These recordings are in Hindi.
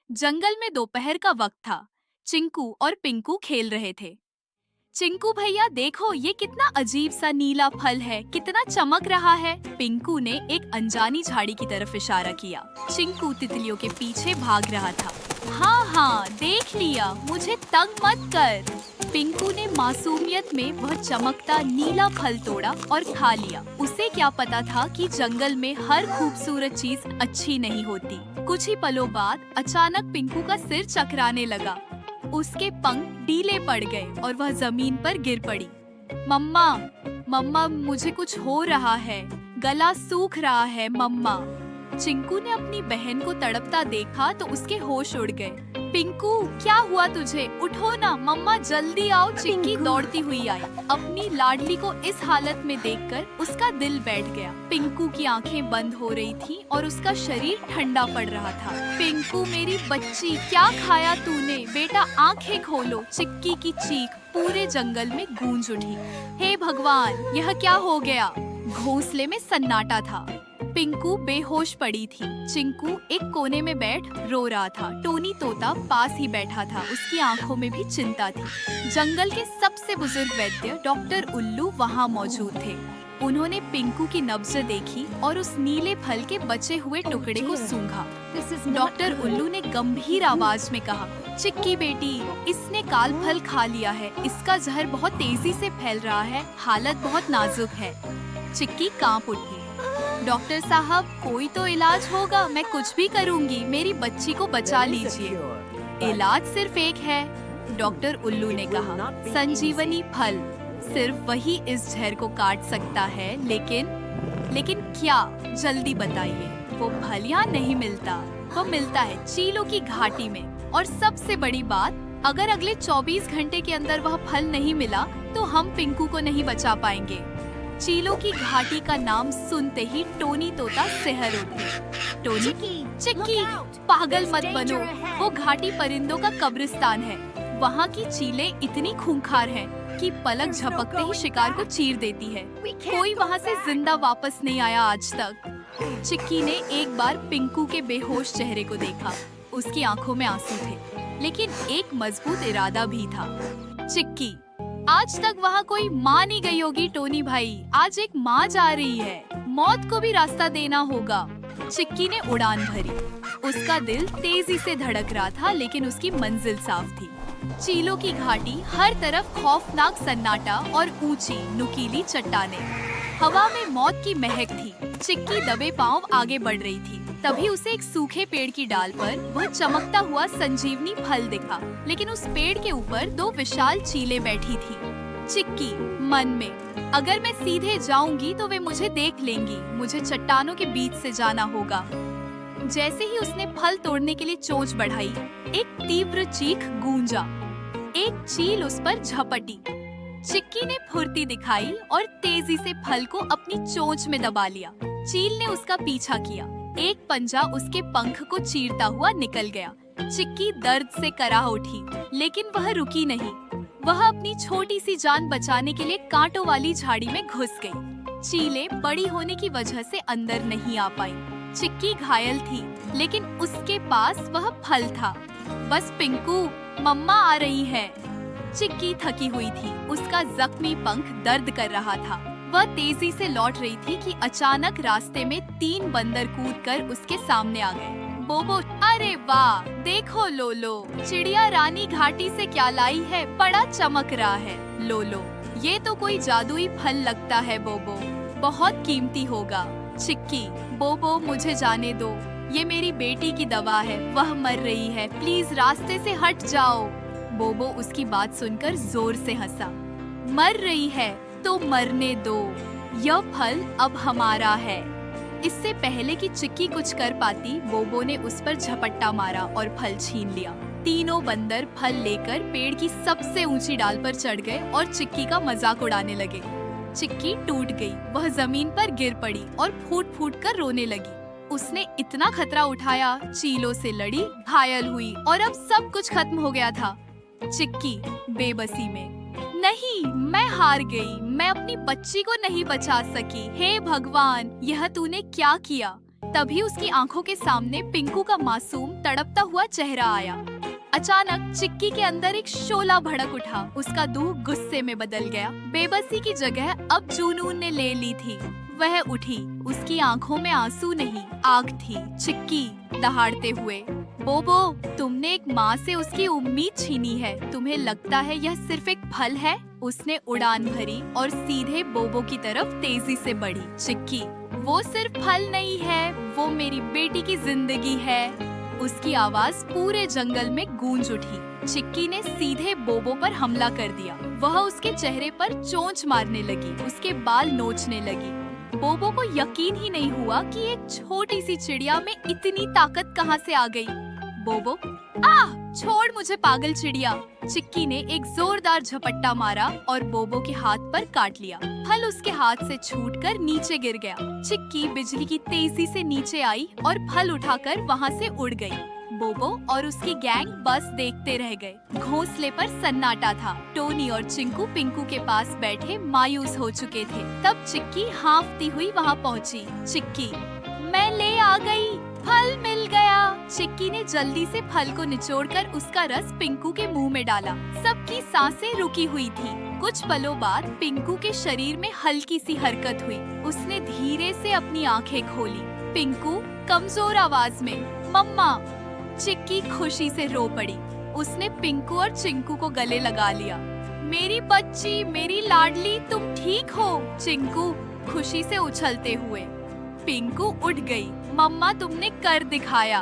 जंगल में दोपहर का वक्त था। चिंकू और पिंकू खेल रहे थे। चिंकू भैया देखो, ये कितना अजीब सा नीला फल है, कितना चमक रहा है। पिंकू ने एक अनजानी झाड़ी की तरफ इशारा किया। चिंकू तितलियों के पीछे भाग रहा था। हाँ हाँ, देख लिया, मुझे तंग मत कर। पिंकू ने मासूमियत में वह चमकता नीला फल तोड़ा और खा लिया। उसे क्या पता था कि जंगल में हर खूबसूरत चीज अच्छी नहीं होती। कुछ ही पलों बाद अचानक पिंकू का सिर चकराने लगा। उसके पंख ढीले पड़ गए और वह जमीन पर गिर पड़ी। मम्मा, मम्मा, मुझे कुछ हो रहा है, गला सूख रहा है मम्मा। चिंकू ने अपनी बहन को तड़पता देखा तो उसके होश उड़ गए। पिंकू, क्या हुआ तुझे? उठो ना मम्मा, जल्दी आओ। चिंकी दौड़ती हुई आई। अपनी लाडली को इस हालत में देखकर उसका दिल बैठ गया। पिंकू की आंखें बंद हो रही थीं और उसका शरीर ठंडा पड़ रहा था। पिंकू मेरी बच्ची, क्या खाया तूने? बेटा आंखें खोलो। चिक्की की चीख पूरे जंगल में गूंज उठी। हे भगवान, यह क्या हो गया? घोंसले में सन्नाटा था। पिंकू बेहोश पड़ी थी। चिंकू एक कोने में बैठ रो रहा था। टोनी तोता पास ही बैठा था, उसकी आंखों में भी चिंता थी। जंगल के सबसे बुजुर्ग वैद्य डॉक्टर उल्लू वहाँ मौजूद थे। उन्होंने पिंकू की नब्ज देखी और उस नीले फल के बचे हुए टुकड़े को सूंघा। डॉक्टर उल्लू ने गंभीर आवाज में कहा, चिक्की बेटी, इसने काल फल खा लिया है। इसका जहर बहुत तेजी से फैल रहा है, हालत बहुत नाजुक है। चिक्की कांप उठी। डॉक्टर साहब, कोई तो इलाज होगा, मैं कुछ भी करूंगी, मेरी बच्ची को बचा लीजिए। इलाज सिर्फ एक है, डॉक्टर उल्लू ने कहा, संजीवनी फल। सिर्फ वही इस जहर को काट सकता है, लेकिन क्या? जल्दी बताइए। वो फल यहाँ नहीं मिलता, वो मिलता है चीलों की घाटी में। और सबसे बड़ी बात, अगर अगले 24 घंटे के अंदर वह फल नहीं मिला तो हम पिंकू को नहीं बचा पाएंगे। चीलों की घाटी का नाम सुनते ही टोनी तोता सहर उठे। टोनी, चिक्की, पागल मत बनो, वो घाटी परिंदों का कब्रिस्तान है। वहाँ की चीलें इतनी खूंखार हैं कि पलक झपकते ही शिकार को चीर देती है। कोई वहाँ से जिंदा वापस नहीं आया आज तक। चिक्की ने एक बार पिंकू के बेहोश चेहरे को देखा। उसकी आंखों में आंसू थे, लेकिन एक मजबूत इरादा भी था। चिक्की, आज तक वहाँ कोई माँ नहीं गई होगी टोनी भाई, आज एक माँ जा रही है। मौत को भी रास्ता देना होगा। चिक्की ने उड़ान भरी। उसका दिल तेजी से धड़क रहा था, लेकिन उसकी मंजिल साफ थी। चीलों की घाटी, हर तरफ खौफनाक सन्नाटा और ऊंची नुकीली चट्टानें। हवा में मौत की महक थी। चिक्की दबे पांव आगे बढ़ रही थी। तभी उसे एक सूखे पेड़ की डाल पर वह चमकता हुआ संजीवनी फल दिखा, लेकिन उस पेड़ के ऊपर 2 विशाल चीलें बैठी थी। चिक्की मन में, अगर मैं सीधे जाऊंगी तो वे मुझे देख लेंगी, मुझे चट्टानों के बीच से जाना होगा। जैसे ही उसने फल तोड़ने के लिए चोंच बढ़ाई, एक तीव्र चीख गूंजा। एक चील उस पर झपटी। चिक्की ने फुर्ती दिखाई और तेजी से फल को अपनी चोंच में दबा लिया। चील ने उसका पीछा किया। एक पंजा उसके पंख को चीरता हुआ निकल गया। चिक्की दर्द से कराह उठी, लेकिन वह रुकी नहीं। वह अपनी छोटी सी जान बचाने के लिए कांटों वाली झाड़ी में घुस गई। चीलें बड़ी होने की वजह से अंदर नहीं आ पाई। चिक्की घायल थी, लेकिन उसके पास वह फल था। बस पिंकू, मम्मा आ रही है। चिक्की थकी हुई थी, उसका जख्मी पंख दर्द कर रहा था। वह तेजी से लौट रही थी कि अचानक रास्ते में 3 बंदर कूदकर उसके सामने आ गए। बोबो, अरे वाह, देखो लोलो, चिड़िया रानी घाटी से क्या लाई है, बड़ा चमक रहा है। लोलो, ये तो कोई जादुई फल लगता है बोबो, बहुत कीमती होगा। चिक्की, बोबो मुझे जाने दो, ये मेरी बेटी की दवा है, वह मर रही है, प्लीज रास्ते से हट जाओ। बोबो उसकी बात सुनकर जोर से हंसा। मर रही है तो मरने दो, यह फल अब हमारा है। इससे पहले कि चिक्की कुछ कर पाती, बोबो ने उस पर झपट्टा मारा और फल छीन लिया। तीनों बंदर फल लेकर पेड़ की सबसे ऊंची डाल पर चढ़ गए और चिक्की का मजाक उड़ाने लगे। चिक्की टूट गई, वह जमीन पर गिर पड़ी और फूट फूट कर रोने लगी। उसने इतना खतरा उठाया, चीलों से लड़ी, घायल हुई और अब सब कुछ खत्म हो गया था। चिक्की बेबसी में, नहीं, मैं हार गई, मैं अपनी बच्ची को नहीं बचा सकी। हे भगवान, यह तूने क्या किया? तभी उसकी आंखों के सामने पिंकू का मासूम तड़पता हुआ चेहरा आया। अचानक चिक्की के अंदर एक शोला भड़क उठा। उसका दूह गुस्से में बदल गया। बेबसी की जगह अब जुनून ने ले ली थी। वह उठी। उसकी आंखों में आंसू नहीं, आग थी। चिक्की दहाड़ते हुए, बोबो, तुमने एक माँ से उसकी उम्मीद छीनी है। तुम्हें लगता है यह सिर्फ एक फल है? उसने उड़ान भरी और सीधे बोबो की तरफ तेजी से बढ़ी। चिक्की, वो सिर्फ फल नहीं है, वो मेरी बेटी की जिंदगी है। उसकी आवाज पूरे जंगल में गूंज उठी। चिक्की ने सीधे बोबो पर हमला कर दिया। वह उसके चेहरे पर चोंच मारने लगी, उसके बाल नोचने लगी। बोबो को यकीन ही नहीं हुआ कि एक छोटी सी चिड़िया में इतनी ताकत कहां से आ गई। बोबो, आह! छोड़ मुझे पागल चिड़िया! चिक्की ने एक जोरदार झपट्टा मारा और बोबो के हाथ पर काट लिया। फल उसके हाथ से छूटकर नीचे गिर गया। चिक्की बिजली की तेजी से नीचे आई और फल उठाकर वहां से उड़ गई। बोबो और उसकी गैंग बस देखते रह गए। घोंसले पर सन्नाटा था। टोनी और चिंकू पिंकू के पास बैठे मायूस हो चुके थे। तब चिक्की हांफती हुई वहां पहुंची। चिक्की, मैं ले आ गई, फल मिल गया। चिक्की ने जल्दी से फल को निचोड़कर उसका रस पिंकू के मुंह में डाला। सबकी सांसें रुकी हुई थी। कुछ पलों बाद पिंकू के शरीर में हल्की सी हरकत हुई। उसने धीरे से अपनी आंखें खोली। पिंकू कमजोर आवाज में, मम्मा। चिक्की खुशी से रो पड़ी। उसने पिंकू और चिंकू को गले लगा लिया। मेरी बच्ची, मेरी लाडली, तुम ठीक हो? चिंकू खुशी से उछलते हुए। पिंकू उठ गई। मम्मा, तुमने कर दिखाया।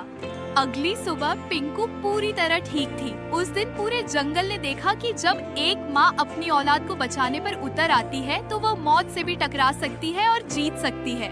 अगली सुबह पिंकू पूरी तरह ठीक थी। उस दिन पूरे जंगल ने देखा कि जब एक माँ अपनी औलाद को बचाने पर उतर आती है तो वह मौत से भी टकरा सकती है और जीत सकती है।